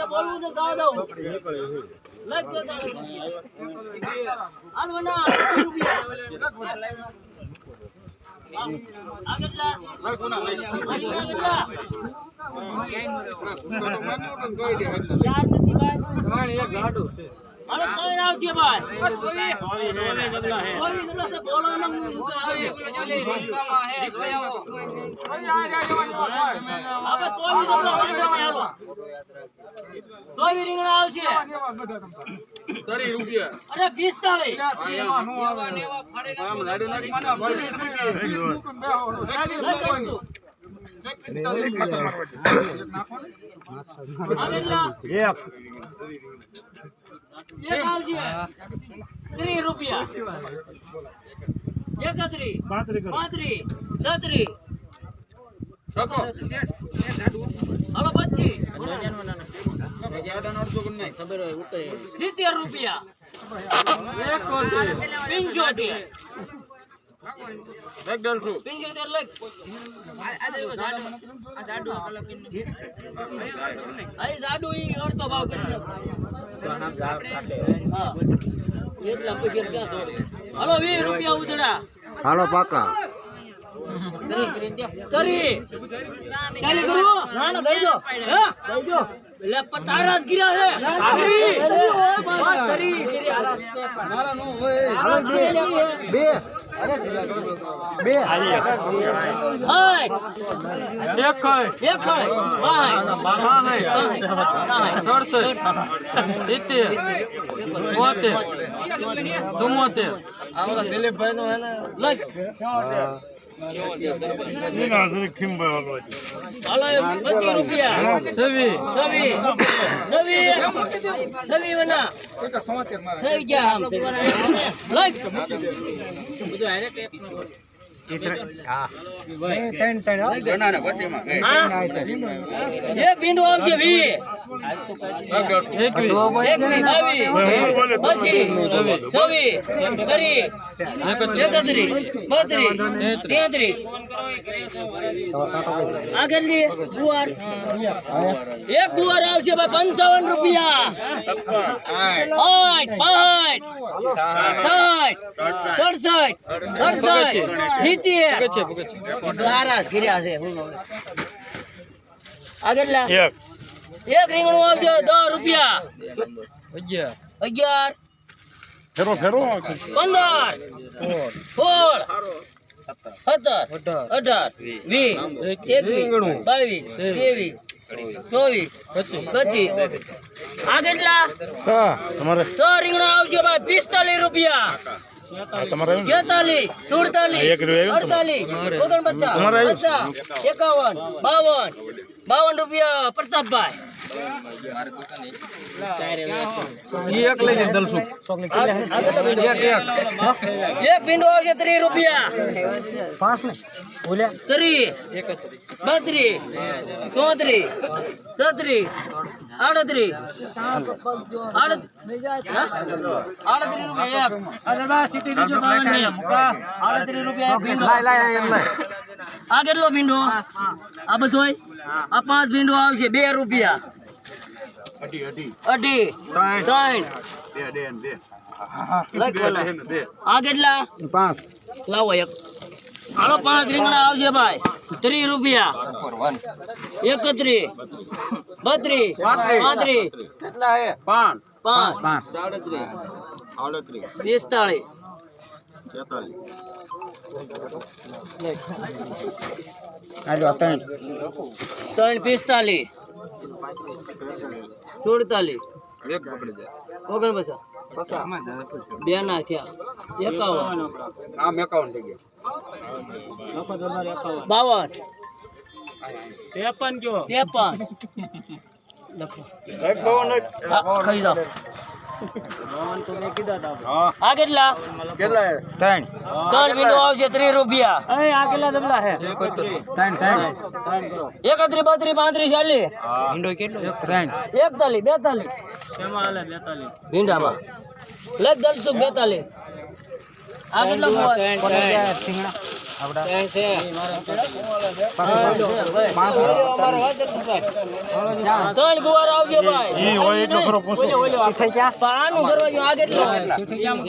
બોલવું ને જવા દઉં લગ અરે કઈ આવશે ભાઈ રીંગણા આવશે 30 રૂપિયા અરે 30 રૂપિયા 31 32 33 હાલો 70 રૂપિયા 75 હાલો 20 રૂપિયા ઉધડા હાલો પાકા કરી ચાલી કરું ના ના દઈ દો એટલે પતારા ગિરા છે મારા નો હોય બે બે એક દિલીપભાઈ નો હે ને એક ભીંડો આવશે 20 એક ગુવાર આવશે ભાઈ 55 રૂપિયા એક રીંગણું આવશે 10 રૂપિયા 11 15 16 17 18 20 21 22 23 24 25 આ કેટલા 100 રીંગણા આવશે ભાઈ 45 રૂપિયા 46 47 48 49 51 52 રૂપિયા પ્રતાપભાઈ એક ભીંડો આવશે 30 રૂપિયા 30 32 34 37 38 રૂપિયા આ કેટલો ભીંડો આ બધો આ 5 ભીંડો આવશે 2 રૂપિયા અઢી 3 આ કેટલા 5 લાવો એક હાલો 5 રીંગણા આવશે ભાઈ 30 રૂપિયા 31 32 35 કેટલા હે 5 45 45 47 બે ના થયા 51 થઈ ગયા 52 ખાઈ જાઓ આ કેટલા 3 ભીંડો આવશે 30 રૂપિયા આ કેટલા ડબલા છે 31 32 35 40 ભીંડો કેટલો 41 શેમાં હાલે 42 ભીંડામાં લગ 42 આ કેટલો ત્રણ ગુવાર આવજે ભાઈ આનું કરવા જો આ કેટલો ₹1